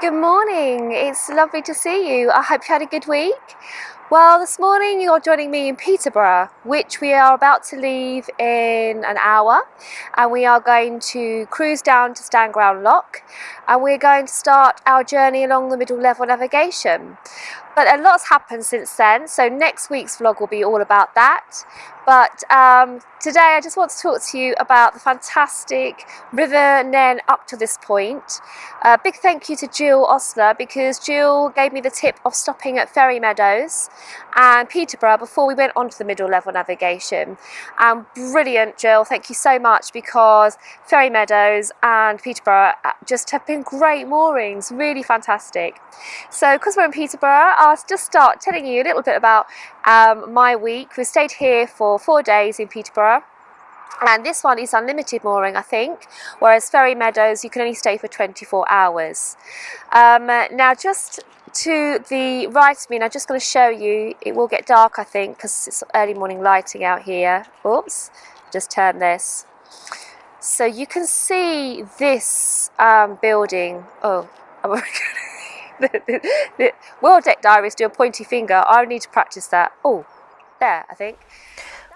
Good morning, it's lovely to see you. I hope you had a good week. Well, this morning you're joining me in Peterborough, which we are about to leave in an hour, and we are going to cruise down to Stanground Lock, and we're going to start our journey along the middle level navigation. But a lot's happened since then, so next week's vlog will be all about that. But today I just want to talk to you about the fantastic River Nene up to this point. Big thank you to Jill Osler, because Jill gave me the tip of stopping at Ferry Meadows and Peterborough before we went onto the middle level navigation. Brilliant, Jill, thank you so much, because Ferry Meadows and Peterborough just have been great moorings, really fantastic. So because we're in Peterborough, I'll just start telling you a little bit about my week. We stayed here for 4 days in Peterborough, and this one is unlimited mooring, I think, whereas Ferry Meadows you can only stay for 24 hours. Now just to the right of me, and I'm just going to show you, it will get dark I think because it's early morning lighting out here. Oops, just turn this. So you can see this building. Oh, the World Deck Diaries do a pointy finger. I need to practice that. Oh, there, I think.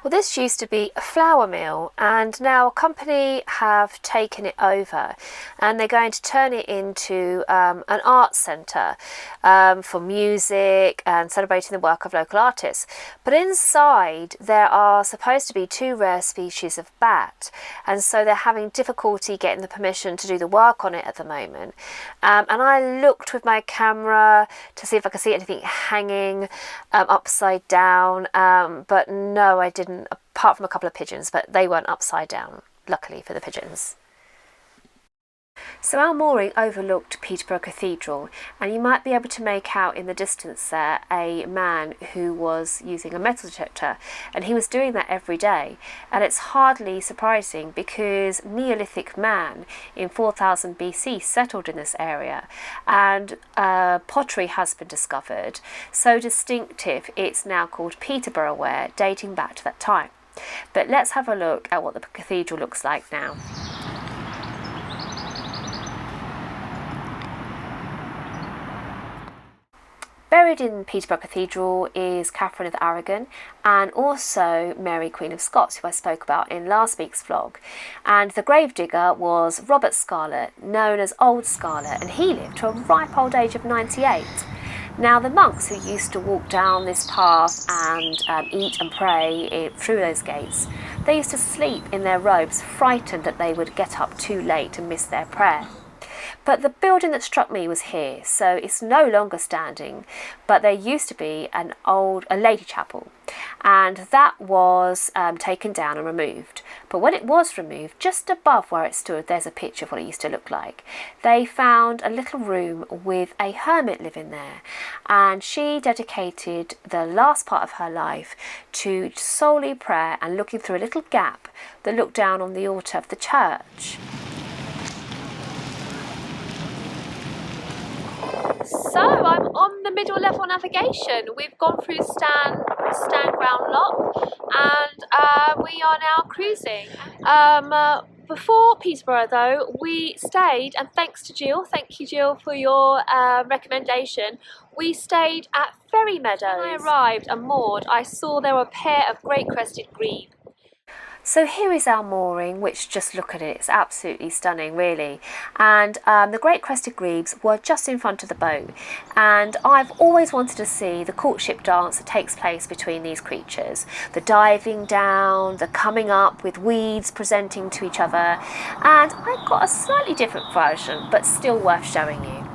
Well, this used to be a flour mill, and now a company have taken it over, and they're going to turn it into an art centre for music and celebrating the work of local artists. But inside there are supposed to be 2 rare species of bat, and so they're having difficulty getting the permission to do the work on it at the moment. And I looked with my camera to see if I could see anything hanging upside down, but no, I didn't, apart from a couple of pigeons, but they weren't upside down, luckily for the pigeons. So our mooring overlooked Peterborough Cathedral, and you might be able to make out in the distance there a man who was using a metal detector, and he was doing that every day. And it's hardly surprising, because Neolithic man in 4000 BC settled in this area, and pottery has been discovered so distinctive it's now called Peterborough ware, dating back to that time. But let's have a look at what the cathedral looks like now. Buried in Peterborough Cathedral is Catherine of Aragon, and also Mary Queen of Scots, who I spoke about in last week's vlog. And the gravedigger was Robert Scarlett, known as Old Scarlett, and he lived to a ripe old age of 98. Now the monks who used to walk down this path and eat and pray through those gates, they used to sleep in their robes, frightened that they would get up too late and miss their prayer. But the building that struck me was here, so it's no longer standing, but there used to be a lady chapel, and that was taken down and removed. But when it was removed, just above where it stood, there's a picture of what it used to look like. They found a little room with a hermit living there, and she dedicated the last part of her life to solely prayer and looking through a little gap that looked down on the altar of the church. So I'm on the middle level navigation. We've gone through Stanground Lock, and we are now cruising. Before Peterborough though, we stayed, and thanks to Jill, thank you Jill for your recommendation, we stayed at Ferry Meadows. When I arrived and moored, I saw there were a pair of Great Crested Grebes. So here is our mooring, which, just look at it, it's absolutely stunning really. And the Great Crested Grebes were just in front of the boat, and I've always wanted to see the courtship dance that takes place between these creatures. The diving down, the coming up with weeds presenting to each other, and I've got a slightly different version but still worth showing you.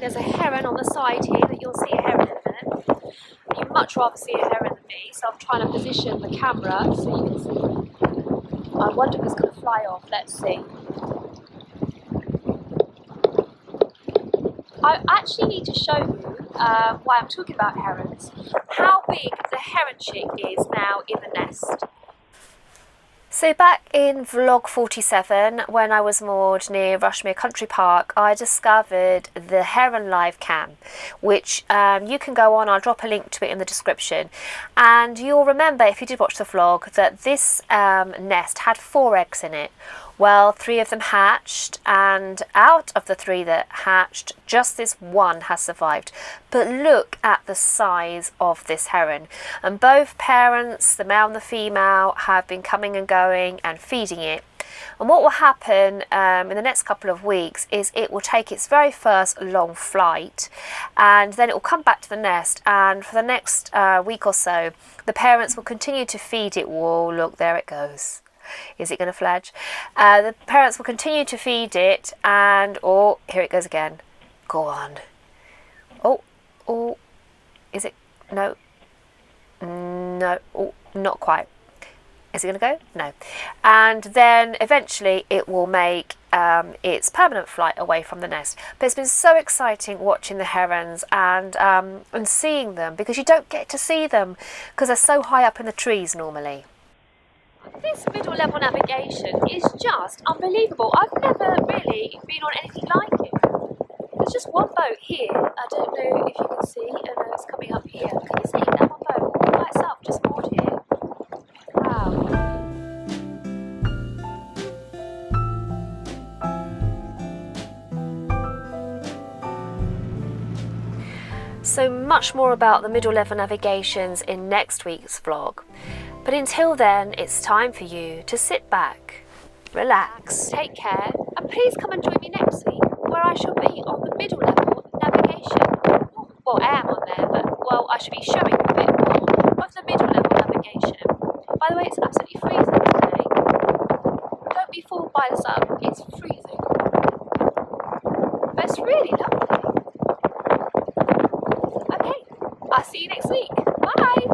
there's a heron on the side here that you'll see a heron in a minute. You'd much rather see a heron than me, so I'm trying to position the camera so you can see. I wonder if it's going to fly off. Let's see. I actually need to show you why I'm talking about herons, how big the heron chick is now in the nest. So back in vlog 47, when I was moored near Rushmere Country Park, I discovered the Heron Live Cam, which you can go on. I'll drop a link to it in the description. And you'll remember, if you did watch the vlog, that this nest had 4 eggs in it. Well, 3 of them hatched, and out of the 3 that hatched, just this one has survived. But look at the size of this heron. And both parents, the male and the female, have been coming and going and feeding it. And what will happen in the next couple of weeks is it will take its very first long flight, and then it will come back to the nest, and for the next week or so, the parents will continue to feed it. Whoa, look, there it goes. Is it going to fledge? The parents will continue to feed it, and oh, here it goes again. Go on. Oh, is it? No. Oh, not quite. Is it going to go? No. And then eventually it will make its permanent flight away from the nest. But it's been so exciting watching the herons and seeing them, because you don't get to see them because they're so high up in the trees normally. This middle level navigation is just unbelievable. I've never really been on anything like it. There's just one boat here. I don't know if you can see. Oh no, it's coming up here. Can you see that one boat all by itself, just moored here? Wow. So much more about the middle level navigations in next week's vlog. But until then, it's time for you to sit back, relax, take care, and please come and join me next week, where I shall be on the middle level navigation. Well, I am on there, but well, I should be showing you a bit more of the middle level navigation. By the way, it's absolutely freezing today. Don't be fooled by the sun, it's freezing. But it's really lovely. Okay, I'll see you next week. Bye!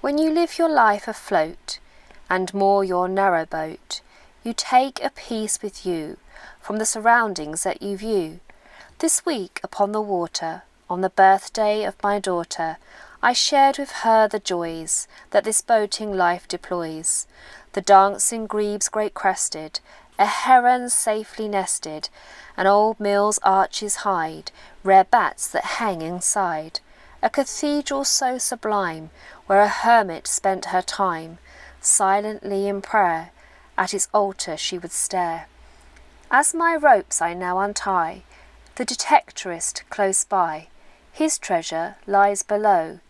When you live your life afloat and moor your narrowboat, you take a piece with you from the surroundings that you view. This week upon the water, on the birthday of my daughter, I shared with her the joys that this boating life deploys. The dancing grebes great crested, a heron safely nested, an old mill's arches hide, rare bats that hang inside. A cathedral so sublime, where a hermit spent her time, silently in prayer, at its altar she would stare. As my ropes I now untie, the detectorist close by, his treasure lies below,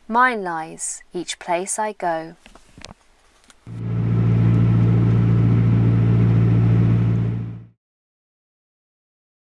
mine lies each place I go.